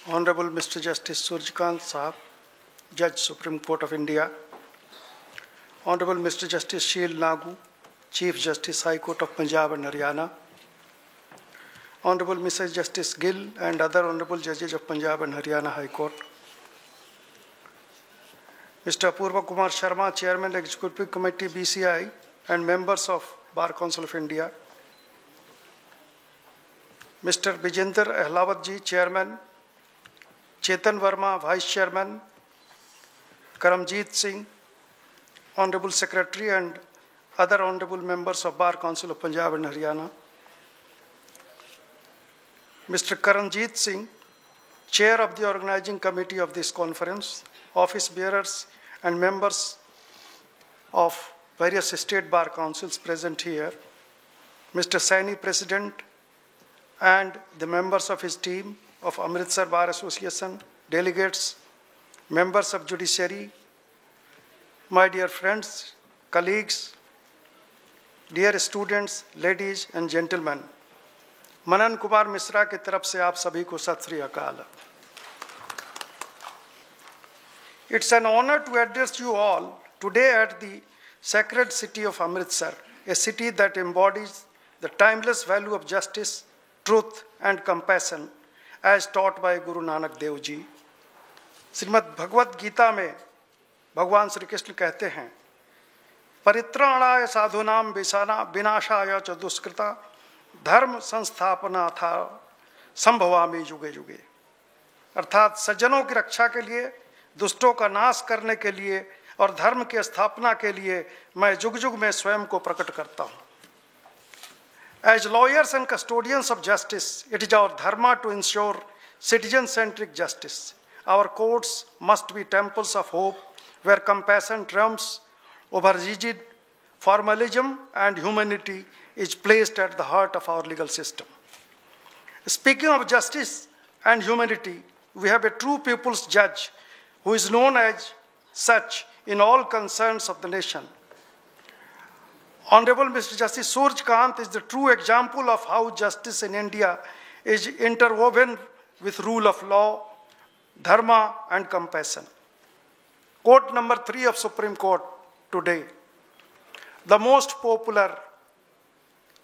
Honorable Mr. Justice Surjkant Sahab, Judge Supreme Court of India, Honorable Mr. Justice Sheel Nagu, Chief Justice High Court of Punjab and Haryana, Honorable Mrs. Justice Gill and other Honorable Judges of Punjab and Haryana High Court, Mr. Apurva Kumar Sharma, Chairman Executive Committee BCI and members of Bar Council of India, Mr. Bijender Ahlawat ji, Chairman, Chetan Verma, Vice Chairman, Karamjeet Singh, Honorable Secretary and other Honorable members of Bar Council of Punjab and Haryana, Mr. Karanjeet Singh, Chair of the Organizing Committee of this conference, office bearers and members of various state bar councils present here, Mr. Saini, President, and the members of his team of Amritsar Bar Association, delegates, members of judiciary, my dear friends, colleagues, dear students, ladies and gentlemen, Manan Kumar Mishra की तरफ से आप सभी को सत श्री अकाल. It's an honor to address you all today at the sacred city of Amritsar, a city that embodies the timeless value of justice, truth and compassion as taught by Guru Nanak Dev Ji. Shrimad Bhagavad Gita में भगवान श्री कृष्ण कहते हैं, परित्राणाय साधूनां विनाशाय च दुष्कृता धर्म संस्थापना था संभवामि युगे युगे. अर्थात सज्जनों की रक्षा के लिए, दुष्टों का नाश करने के लिए और धर्म की स्थापना के लिए मैं जुग जुग में स्वयं को प्रकट करता हूं. As lawyers and custodians of justice, it is our dharma to ensure citizen-centric justice. Our courts must be temples of hope where compassion triumphs over rigid formalism and humanity is placed at the heart of our legal system. Speaking of justice and humanity, we have a true people's judge who is known as such in all concerns of the nation. Honorable Mr. Justice Surjkant is the true example of how justice in India is interwoven with rule of law, dharma and compassion. Court number 3 of Supreme Court today, the most popular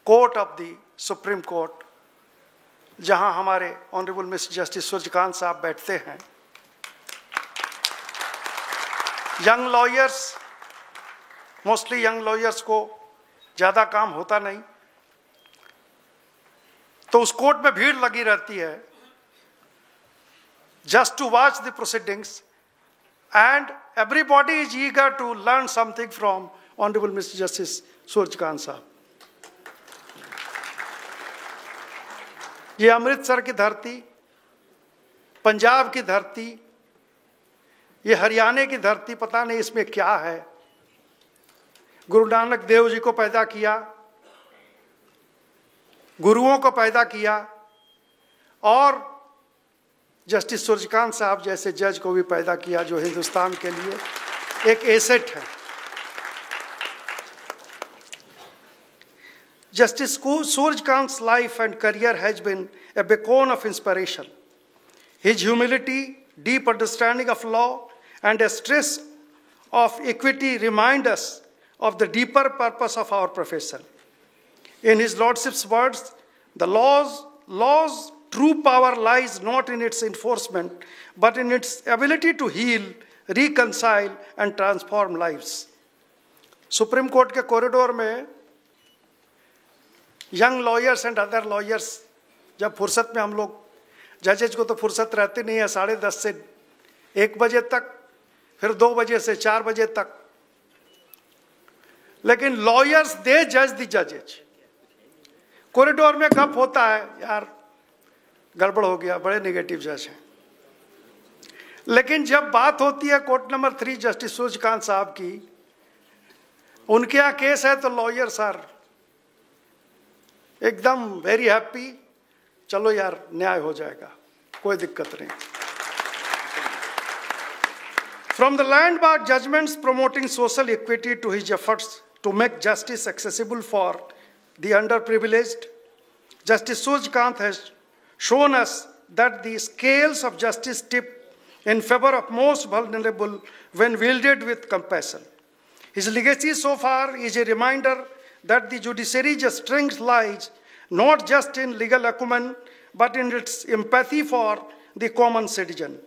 court of the supreme court, जहां हमारे honourable mister Justice Suryakant साहब बैठते हैं. Young lawyers, mostly young lawyers को ज़्यादा काम होता नहीं, तो उस कोर्ट में भीड़ लगी रहती है just to watch the proceedings and everybody is eager to learn something from honourable mister Justice Suryakant साहब. ये अमृतसर की धरती, पंजाब की धरती, ये हरियाणा की धरती, पता नहीं इसमें क्या है. गुरु नानक देव जी को पैदा किया, गुरुओं को पैदा किया और जस्टिस सूर्यकांत साहब जैसे जज को भी पैदा किया जो हिंदुस्तान के लिए एक एसेट है. Justice Surjkant's life and career has been a beacon of inspiration. His humility, deep understanding of law, and a stress of equity remind us of the deeper purpose of our profession. In his lordship's words, the law's true power lies not in its enforcement, but in its ability to heal, reconcile, and transform lives. Supreme Court के corridor में young lawyers and other lawyers, जब फुर्सत में हम लोग, जजेज को तो फुर्सत रहती नहीं है 10:30 से 1 बजे तक, फिर 2 बजे से 4 बजे तक, लेकिन लॉयर्स दे जज द जजेज. कॉरिडोर में गप होता है, यार गड़बड़ हो गया, बड़े नेगेटिव जज हैं. लेकिन जब बात होती है कोर्ट नंबर 3 जस्टिस सूर्यकांत साहब की, उनके यहाँ केस है तो लॉयर्स आर एकदम वेरी हैप्पी, चलो यार न्याय हो जाएगा, कोई दिक्कत नहीं. From the landmark judgments promoting social equity to his efforts to make justice accessible for the underprivileged, Justice Surjkant has shown us that the scales of justice tip in favor of most vulnerable when wielded with compassion. His legacy so far is a reminder that the judiciary's strength lies not just in legal acumen, but in its empathy for the common citizen.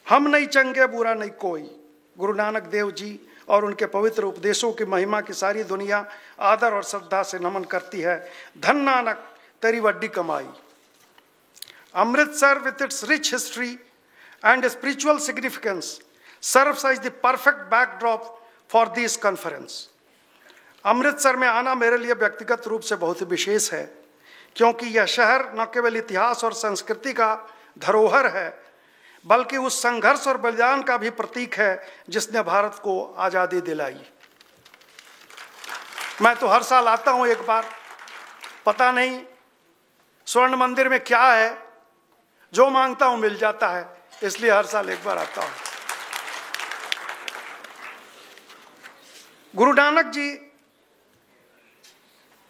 हम नहीं चंगे बुरा नहीं कोई, गुरु नानक देव जी और उनके पवित्र उपदेशों की महिमा की सारी दुनिया आदर और श्रद्धा से नमन करती है। धन नानक तेरी वड्डी कमाई। Amritsar, with its rich history and spiritual significance, serves as the perfect backdrop for this conference. Amritsar में आना मेरे लिए व्यक्तिगत रूप से बहुत विशेष है, क्योंकि यह शहर न केवल इतिहास और संस्कृति का धरोहर है, बल्कि उस संघर्ष और बलिदान का भी प्रतीक है जिसने भारत को आज़ादी दिलाई। मैं तो हर साल आता हूं एक बार, पता नहीं स्वर्ण मंदिर में क्या है, जो मांगता हूं मिल जाता है, इसलिए हर साल एक बार आता हूं। Guru Nanak ji,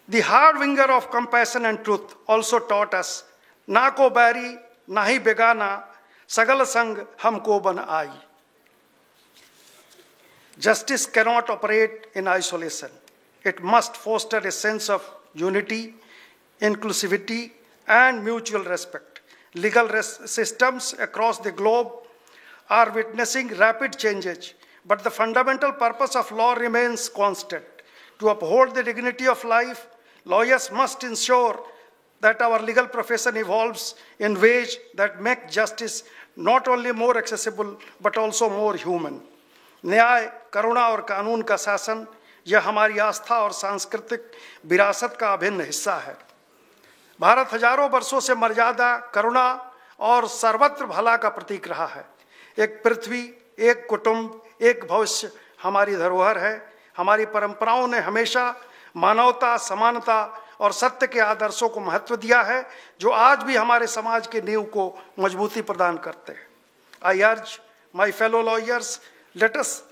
the harbinger of compassion and truth, also taught us, ना को बैरी ना ही बेगाना, सगल संग हमको बन आई. Justice cannot operate in isolation. It must foster a sense of unity, inclusivity, and mutual respect. Legal systems across the globe are witnessing rapid changes, but the fundamental purpose of law remains constant. To uphold the dignity of life, lawyers must ensure that our legal profession evolves in ways that make justice not only more accessible, but also more human. न्याय, करुणा और कानून का शासन, यह हमारी आस्था और सांस्कृतिक विरासत का अभिन्न हिस्सा है। भारत हजारों वर्षों से मर्यादा, करुणा और सर्वत्र भला का प्रतीक रहा है। एक पृथ्वी, एक कुटुंब, एक भविष्य हमारी धरोहर है। हमारी परंपराओं ने हमेशा मानवता, समानता और सत्य के आदर्शों को महत्व दिया है, जो आज भी हमारे समाज के नींव को मजबूती प्रदान करते हैं। I urge my fellow lawyers, let us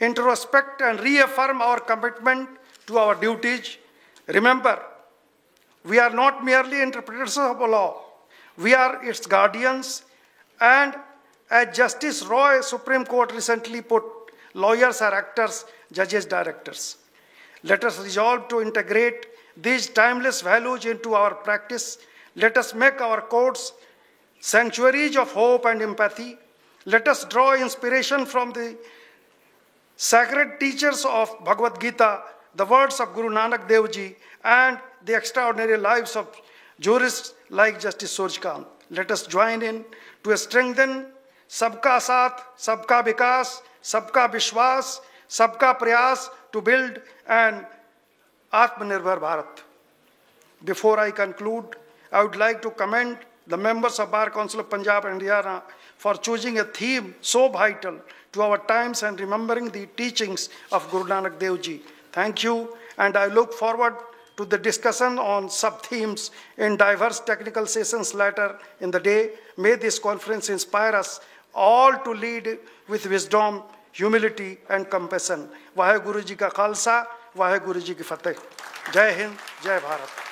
introspect and reaffirm our commitment to our duties. Remember, we are not merely interpreters of the law, we are its guardians, and as Justice Roy Supreme Court recently put, lawyers are actors, judges directors. Let us resolve to integrate these timeless values into our practice. Let us make our courts sanctuaries of hope and empathy. Let us draw inspiration from the sacred teachers of Bhagavad Gita, the words of Guru Nanak Dev Ji, and the extraordinary lives of jurists like Justice Surjkant. Let us join in to strengthen Sabka Saath, Sabka Vikas, Sabka Vishwas, Sabka Prayas to build an Atmanirbhar Bharat. Before I conclude, I would like to commend the members of Bar Council of Punjab and Haryana for choosing a theme so vital to our times and remembering the teachings of Guru Nanak Dev Ji. Thank you, and I look forward to the discussion on sub-themes in diverse technical sessions later in the day. May this conference inspire us all to lead with wisdom, humility, and compassion. Vaheguru Ji ka Khalsa, Vaheguru Ji ki Fateh. Jai Hind, Jai Bharat.